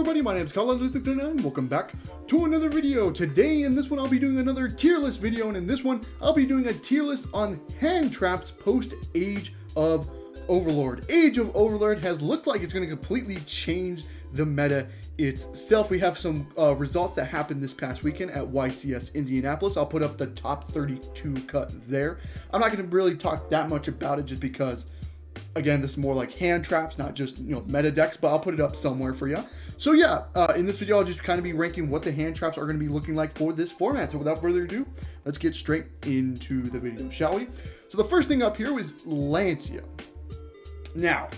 everybody, my name is Kyle39. Welcome back to another video. Today in this one I'll be doing another tier list video, and in this one I'll be doing a tier list on Handtrap's post Age of Overlord. Age of Overlord has looked like it's going to completely change the meta itself. We have some results that happened this past weekend at YCS Indianapolis. I'll put up the top 32 cut there. I'm not going to really talk that much about it just because, again, this is more like hand traps, not just, meta decks, but I'll put it up somewhere for you. So yeah, in this video, I'll just kind of be ranking what the hand traps are going to be looking like for this format. So without further ado, let's get straight into the video, shall we? So the first thing up here was Lancia. Now,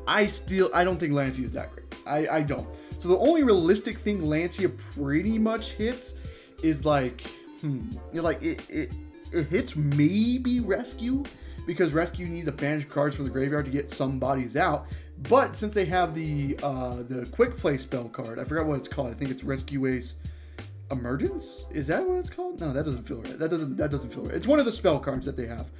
I don't think Lancia is that great. I don't. So the only realistic thing Lancia pretty much hits is like, it hits maybe Rescue, because Rescue needs a bunch of cards for the graveyard to get some bodies out. But since they have the quick play spell card, I forgot what it's called. I think it's Rescue Ace Emergence. Is that what it's called? No, that doesn't feel right. That doesn't feel right. It's one of the spell cards that they have.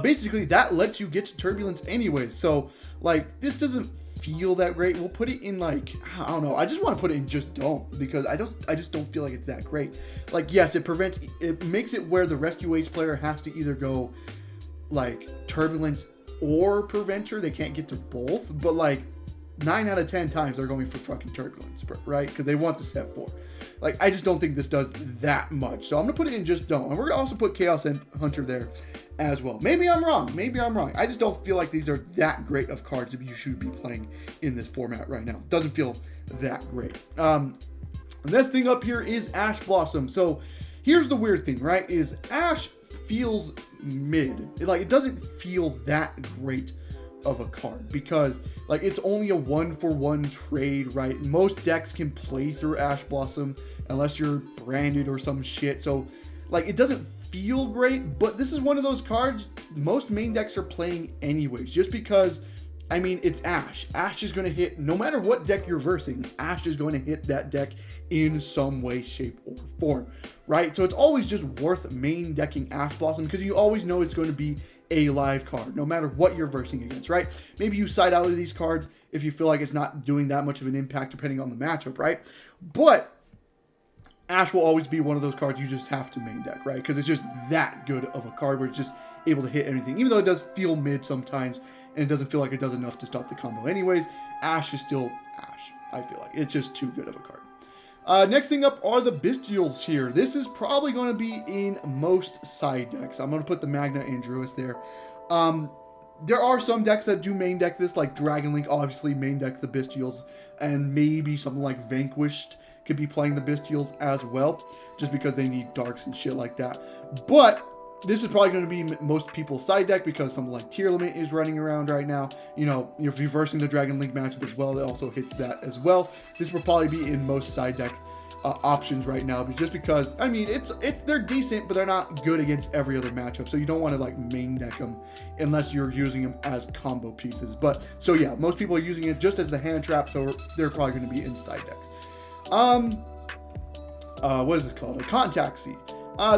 Basically, that lets you get to Turbulence anyways. So like, this doesn't feel that great. We'll put it in, like, I don't know, I just want to put it in just don't, because I just don't feel like it's that great. Like, yes, it makes it where the Rescue Ace player has to either go like Turbulence or Preventer. They can't get to both, but like 9 out of 10 times they're going for fucking Turbulence, right? Because they want the set 4. Like, I just don't think this does that much. So I'm gonna put it in just don't, and we're gonna also put Chaos Hunter there as well. Maybe I'm wrong. I just don't feel like these are that great of cards that you should be playing in this format right now. Doesn't feel that great. The next thing up here is Ash Blossom. So here's the weird thing, right? Is Ash feels mid. It doesn't feel that great of a card, because like, it's only a 1-for-1 trade, right? Most decks can play through Ash Blossom unless you're branded or some shit. So like, it doesn't feel great, but this is one of those cards most main decks are playing anyways, just because, I mean, it's Ash. Ash is going to hit, no matter what deck you're versing, Ash is going to hit that deck in some way, shape, or form, right? So it's always just worth main decking Ash Blossom, because you always know it's going to be a live card, no matter what you're versing against, right? Maybe you side out of these cards if you feel like it's not doing that much of an impact depending on the matchup, right? But Ash will always be one of those cards you just have to main deck, right? Because it's just that good of a card where it's just able to hit anything. Even though it does feel mid sometimes, and it doesn't feel like it does enough to stop the combo anyways, Ash is still Ash, I feel like. It's just too good of a card. Next thing up are the Bestials here. This is probably going to be in most side decks. I'm going to put the Magna and Druis there. There are some decks that do main deck this, like Dragon Link obviously main deck the Bestials, and maybe something like Vanquished could be playing the Bestials as well, just because they need darks and shit like that. But this is probably going to be most people's side deck, because something like Tier Limit is running around right now. If you're versing the Dragon Link matchup as well, it also hits that as well. This will probably be in most side deck options right now, just because, I mean, they're decent, but they're not good against every other matchup. So you don't want to like main deck them unless you're using them as combo pieces. But so yeah, most people are using it just as the hand trap, so they're probably going to be in side decks. What is it called? A Contact Seed.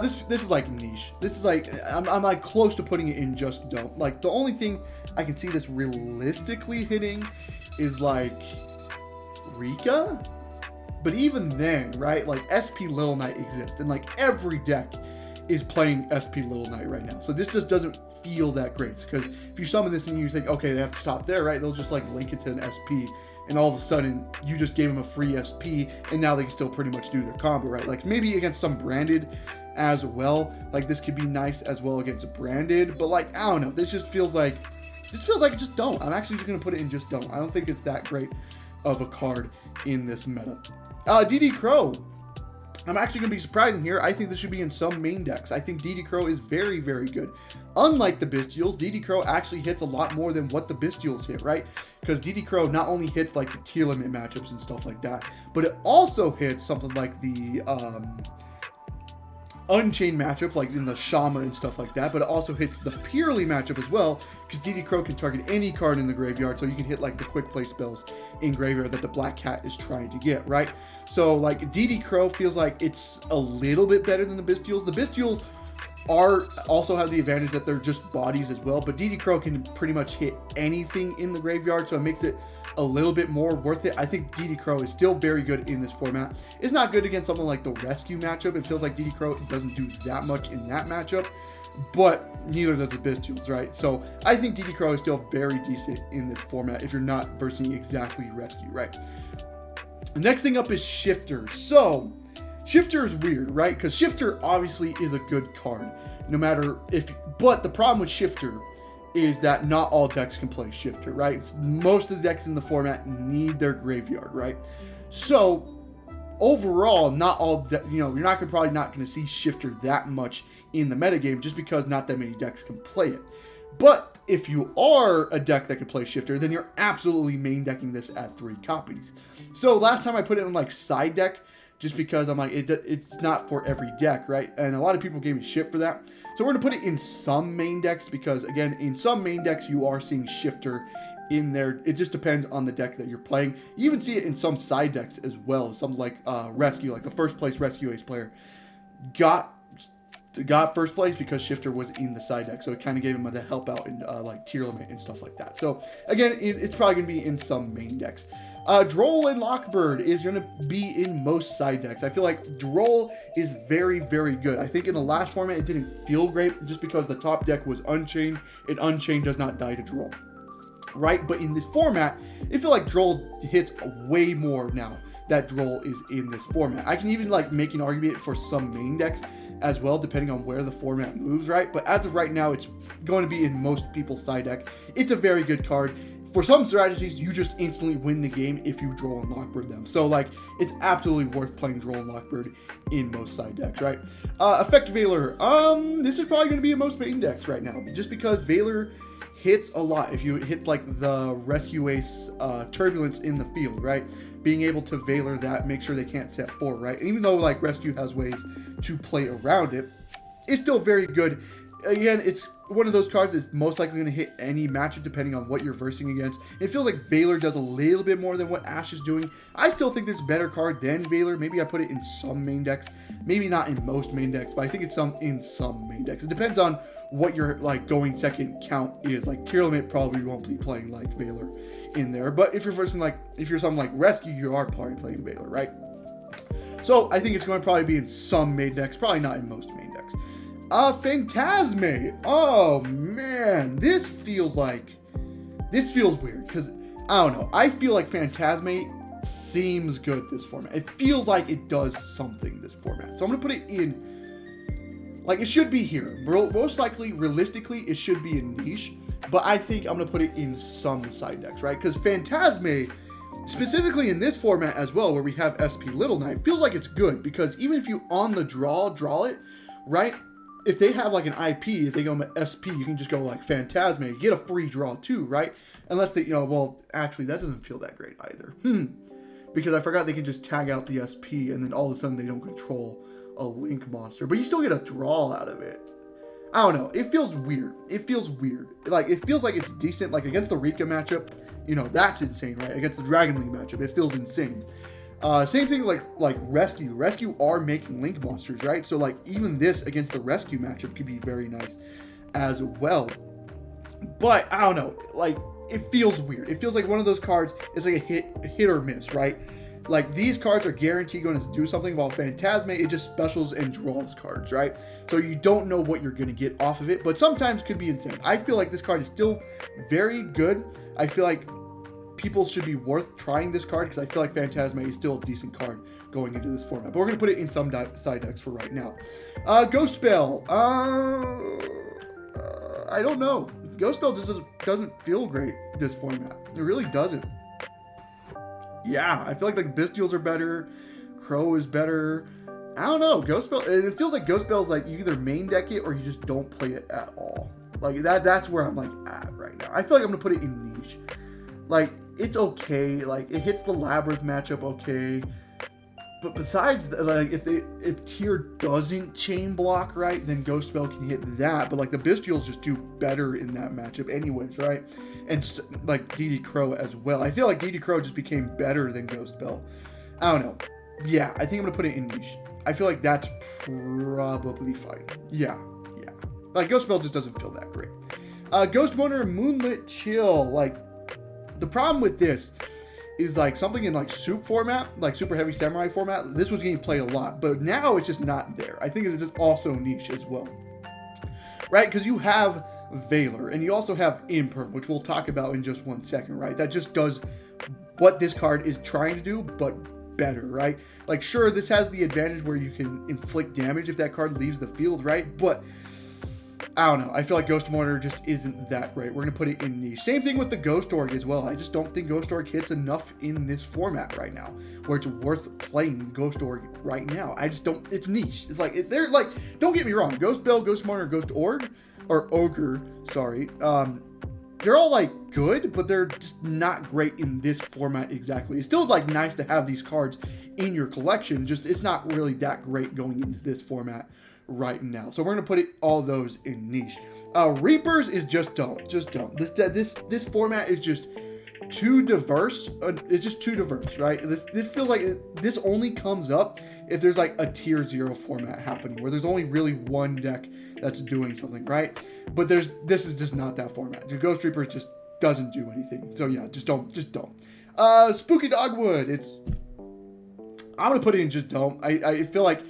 This is like niche. This is like, I'm like close to putting it in just don't. Like, the only thing I can see this realistically hitting is like Rika. But even then, right, like SP Little Knight exists, and like every deck is playing SP Little Knight right now. So this just doesn't feel that great, because if you summon this and you think, okay, they have to stop there, right, they'll just like link it to an SP, and all of a sudden you just gave them a free SP, and now they can still pretty much do their combo, right? Like, maybe against some branded as well, like this could be nice as well against a branded, but like, I don't know, this feels like just don't. I'm actually just gonna put it in just don't. I don't think it's that great of a card in this meta. DD Crow. I'm actually going to be surprising here. I think this should be in some main decks. I think DD Crow is very, very good. Unlike the Bestials, DD Crow actually hits a lot more than what the Bestials hit, right? Because DD Crow not only hits like the tier limit matchups and stuff like that, but it also hits something like the Unchained matchup, like in the Shama and stuff like that, but it also hits the Purely matchup as well, because DD Crow can target any card in the graveyard, so you can hit like the quick play spells in graveyard that the Black Cat is trying to get, right? So like, DD Crow feels like it's a little bit better than the Bestials. The Bestials are also have the advantage that they're just bodies as well, but DD Crow can pretty much hit anything in the graveyard, so it makes it a little bit more worth it. I think DD Crow is still very good in this format. It's not good against something like the Rescue matchup. It feels like DD Crow doesn't do that much in that matchup, but neither does the Bistules, right? So I think DD Crow is still very decent in this format if you're not versing exactly Rescue, right? The next thing up is Shifter. So Shifter is weird, right? Because Shifter obviously is a good card, no matter if. But the problem with Shifter is that not all decks can play Shifter, right? Most of the decks in the format need their graveyard, right? So overall, not all, you're probably not going to see Shifter that much in the metagame just because not that many decks can play it. But if you are a deck that can play Shifter, then you're absolutely main decking this at 3 copies. So last time I put it in like side deck, just because I'm like, it's not for every deck, right? And a lot of people gave me shit for that. So we're going to put it in some main decks because, again, in some main decks, you are seeing Shifter in there. It just depends on the deck that you're playing. You even see it in some side decks as well. Some like Rescue, like the first place Rescue Ace player got first place because Shifter was in the side deck. So it kind of gave him the help out in like tier limit and stuff like that. So, again, it's probably going to be in some main decks. Droll and Lockbird is going to be in most side decks. I feel like Droll is very, very good. I think in the last format it didn't feel great just because the top deck was Unchained, and Unchained does not die to Droll, right? But in this format, I feel like Droll hits way more now that Droll is in this format. I can even like make an argument for some main decks as well, depending on where the format moves, right? But as of right now, it's going to be in most people's side deck. It's a very good card. For some strategies, you just instantly win the game if you Droll and Lockbird them. So, like, it's absolutely worth playing Droll and Lockbird in most side decks, right? Effect Veiler. This is probably going to be in most main decks right now, just because Veiler hits a lot. If you hit, like, the Rescue Ace Turbulence in the field, right? Being able to Veiler that, make sure they can't set 4, right? And even though, like, Rescue has ways to play around it, it's still very good. Again, it's one of those cards that's most likely going to hit any matchup depending on what you're versing against. It feels like Veiler does a little bit more than what Ash is doing. I still think there's a better card than Veiler. Maybe I put it in some main decks. Maybe not in most main decks, but I think it's in some main decks. It depends on what your like going second count is. Like tier limit probably won't be playing like Veiler in there. But if you're versing if you're something like Rescue, you are probably playing Veiler, right? So I think it's going to probably be in some main decks, probably not in most main decks. Phantasme. Oh man, this feels weird because I don't know. I feel like Phantasme seems good this format. It feels like it does something this format. So I'm gonna put it in. Like it should be here. Most likely, realistically, it should be in niche. But I think I'm gonna put it in some side decks, right? Because Phantasme, specifically in this format as well, where we have SP Little Knight, feels like it's good because even if you on the draw it, right? If they have like an IP, if they go SP, you can just go like Phantasme, you get a free draw too, right? Unless they, well, actually that doesn't feel that great either. Because I forgot they can just tag out the SP and then all of a sudden they don't control a Link monster. But you still get a draw out of it. I don't know. It feels weird. Like, it feels like it's decent. Like, against the Rika matchup, that's insane, right? Against the Dragon Link matchup, it feels insane. Same thing like Rescue. Rescue are making Link monsters, right? So like even this against the Rescue matchup could be very nice as well. But I don't know, like it feels weird. It feels like one of those cards is like a hit or miss, right? Like these cards are guaranteed going to do something, while Phantasme, it just specials and draws cards, right? So you don't know what you're going to get off of it, but sometimes could be insane. I feel like this card is still very good. I feel like people should be worth trying this card because I feel like Phantasme is still a decent card going into this format. But we're going to put it in some side decks for right now. Ghost Spell. I don't know. Ghost Spell just doesn't feel great this format. It really doesn't. Yeah, I feel like the Bistules are better. Crow is better. I don't know. Ghost Spell, it feels like Ghost Spell is like you either main deck it or you just don't play it at all. Like that's where I'm like at right now. I feel like I'm going to put it in niche. Like, it's okay. Like, it hits the Labyrinth matchup okay. But besides, like, if tier doesn't chain block, right, then Ghost Spell can hit that. But, like, the Bistules just do better in that matchup anyways, right? And, like, DD Crow as well. I feel like DD Crow just became better than Ghost Spell. I don't know. Yeah, I think I'm going to put it in niche. I feel like that's probably fine. Yeah. Like, Ghost Spell just doesn't feel that great. Ghost Motor Moonlit Chill. Like, the problem with this is, like, something in, like, soup format, like Super Heavy Samurai format, this was getting played a lot, but now it's just not there. I think it's also niche as well. Right? Because you have Valor, and you also have Imperm, which we'll talk about in just 1 second, right? That just does what this card is trying to do, but better, right? Like, sure, this has the advantage where you can inflict damage if that card leaves the field, right? But I don't know. I feel like Ghost Mortar just isn't that great. We're going to put it in niche. Same thing with the Ghost Org as well. I just don't think Ghost Org hits enough in this format right now where it's worth playing Ghost Org right now. I just don't. It's niche. It's like, they're like, don't get me wrong. Ghost Bell, Ghost Mortar, Ghost Org, or Ogre, sorry. They're all like good, but they're just not great in this format exactly. It's still like nice to have these cards in your collection. Just it's not really that great going into this format right now. So we're gonna put all those in niche. Reapers is just don't. This format is just too diverse. It's just too diverse, right? This feels like this only comes up if there's like a tier 0 format happening where there's only really one deck that's doing something, right? But this is just not that format. The Ghost Reaper just doesn't do anything. So yeah, just don't. Spooky Dogwood. I'm gonna put it in just don't. I feel like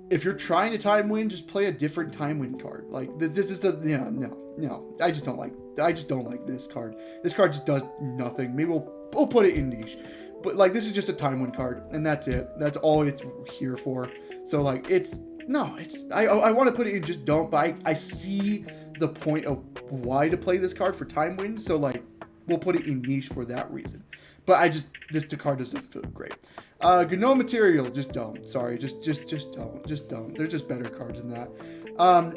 if you're trying to time win, just play a different time win card. Like this just doesn't. Yeah, no. I just don't like this card. This card just does nothing. Maybe we'll put it in niche, but like this is just a time win card, and that's it. That's all it's here for. So like I want to put it in just don't, but I see the point of why to play this card for time win. So like we'll put it in niche for that reason. But this card doesn't feel great. Gnome Material, just don't. Sorry, just don't. There's just better cards than that.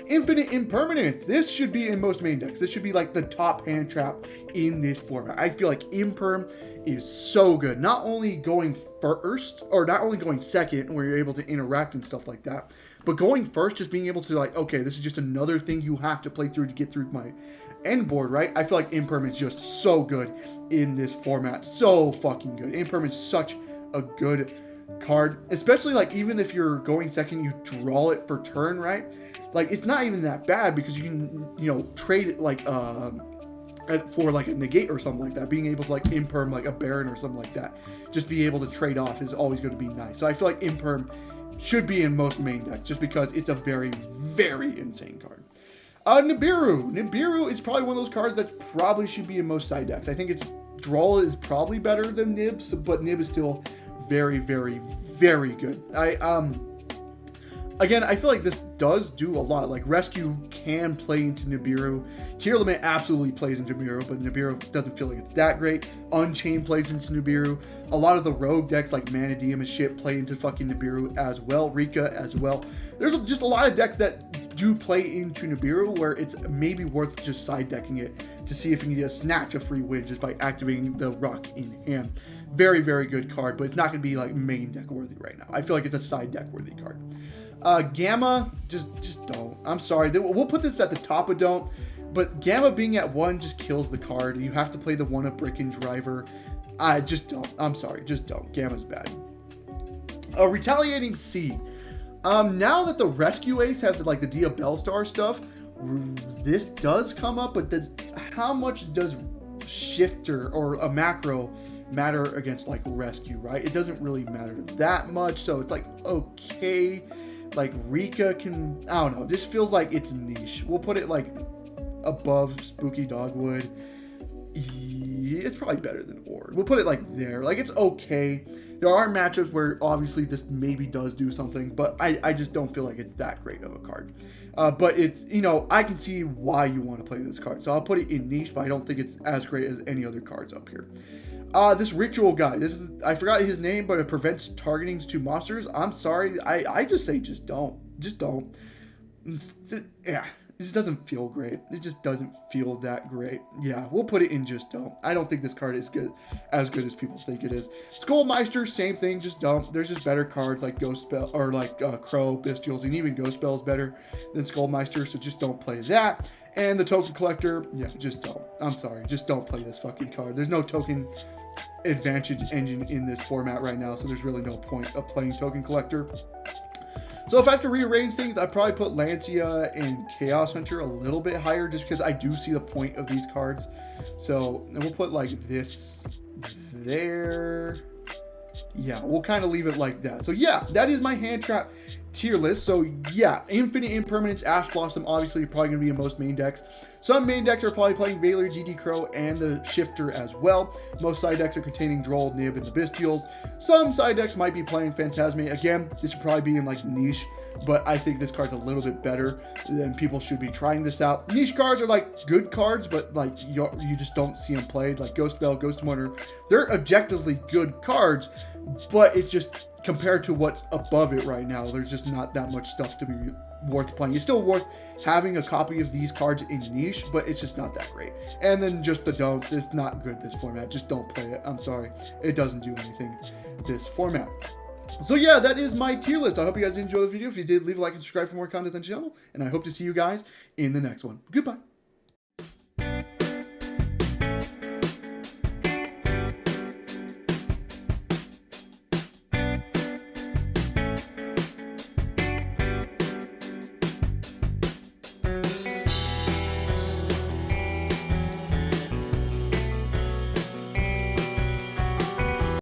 Infinite Impermanence. This should be in most main decks. This should be like the top hand trap in this format. I feel like Imperm is so good. Not only going first, or not only going second, where you're able to interact and stuff like that, but going first, just being able to like, okay, this is just another thing you have to play through to get through my end board, right? I feel like Imperm is just so good in this format. So fucking good. Imperm is such a good card, especially like even if you're going second, you draw it for turn, right? Like it's not even that bad because you can, trade it like for like a negate or something like that. Being able to like Imperm like a Baron or something like that, just be able to trade off is always going to be nice. So I feel like Imperm should be in most main decks just because it's a very, very insane card. Nibiru is probably one of those cards that probably should be in most side decks. I think its draw is probably better than Nib's, but Nib is still very, very, very good. Again, I feel like this does do a lot. Like Rescue can play into Nibiru. Tier Limit absolutely plays into Nibiru, but Nibiru doesn't feel like it's that great. Unchained plays into Nibiru. A lot of the rogue decks like Manadium and shit play into fucking Nibiru as well. Rika as well. There's just a lot of decks that do play into Nibiru where it's maybe worth just side decking it to see if you can snatch a free win just by activating the Ruck in hand. Very, very good card, but it's not going to be like main deck worthy right now. I feel like it's a side deck worthy card. Gamma, just don't. I'm sorry. We'll put this at the top of don't, but Gamma being at 1 just kills the card. You have to play the 1-up Brick and Driver. I just don't. I'm sorry. Just don't. Gamma's bad. Retaliating Sea. Now that the Rescue Ace has like the Dia Bellstar stuff, this does come up, but how much does Shifter or a macro matter against like Rescue, right? It doesn't really matter that much, so it's like okay. Like Rika can, I don't know, this feels like it's niche. We'll put it like above Spooky Dogwood. It's probably better than Org. We'll put it like there. Like it's okay. There are matchups where obviously this maybe does do something, but I just don't feel like it's that great of a card. But it's, I can see why you want to play this card. So I'll put it in niche, but I don't think it's as great as any other cards up here. This Ritual guy, I forgot his name, but it prevents targeting to monsters. I'm sorry. I just say just don't. Yeah. It just doesn't feel great. It just doesn't feel that great. Yeah, we'll put it in just don't. I don't think this card is as good as people think it is. Skullmeister, same thing, just don't. There's just better cards like Ghost Spell, or like Crow, Bestials, and even Ghost Spell is better than Skullmeister, so just don't play that. And the Token Collector, yeah, just don't. I'm sorry, just don't play this fucking card. There's no token advantage engine in this format right now, so there's really no point of playing Token Collector. So if I have to rearrange things, I'd probably put Lancia and Chaos Hunter a little bit higher just because I do see the point of these cards. So and we'll put like this there. Yeah, we'll kind of leave it like that. So yeah, that is my Handtrap tier list. So yeah, Infinite Impermanence, Ash Blossom, obviously probably going to be in most main decks. Some main decks are probably playing Valor, DD Crow, and the Shifter as well. Most side decks are containing Droll, Nib, and the Bestials. Some side decks might be playing Phantasme. Again, this would probably be in like niche, but I think this card's a little bit better, and people should be trying this out. Niche cards are like good cards, but like you just don't see them played. Like Ghost Bell, Ghost Wonder, they're objectively good cards, but it's just compared to what's above it right now, there's just not that much stuff to be worth playing. It's still worth having a copy of these cards in niche, but it's just not that great. And then just the don'ts, it's not good this format. Just don't play it. I'm sorry. It doesn't do anything this format. So yeah, that is my tier list. I hope you guys enjoyed the video. If you did, leave a like and subscribe for more content on the channel. And I hope to see you guys in the next one. Goodbye.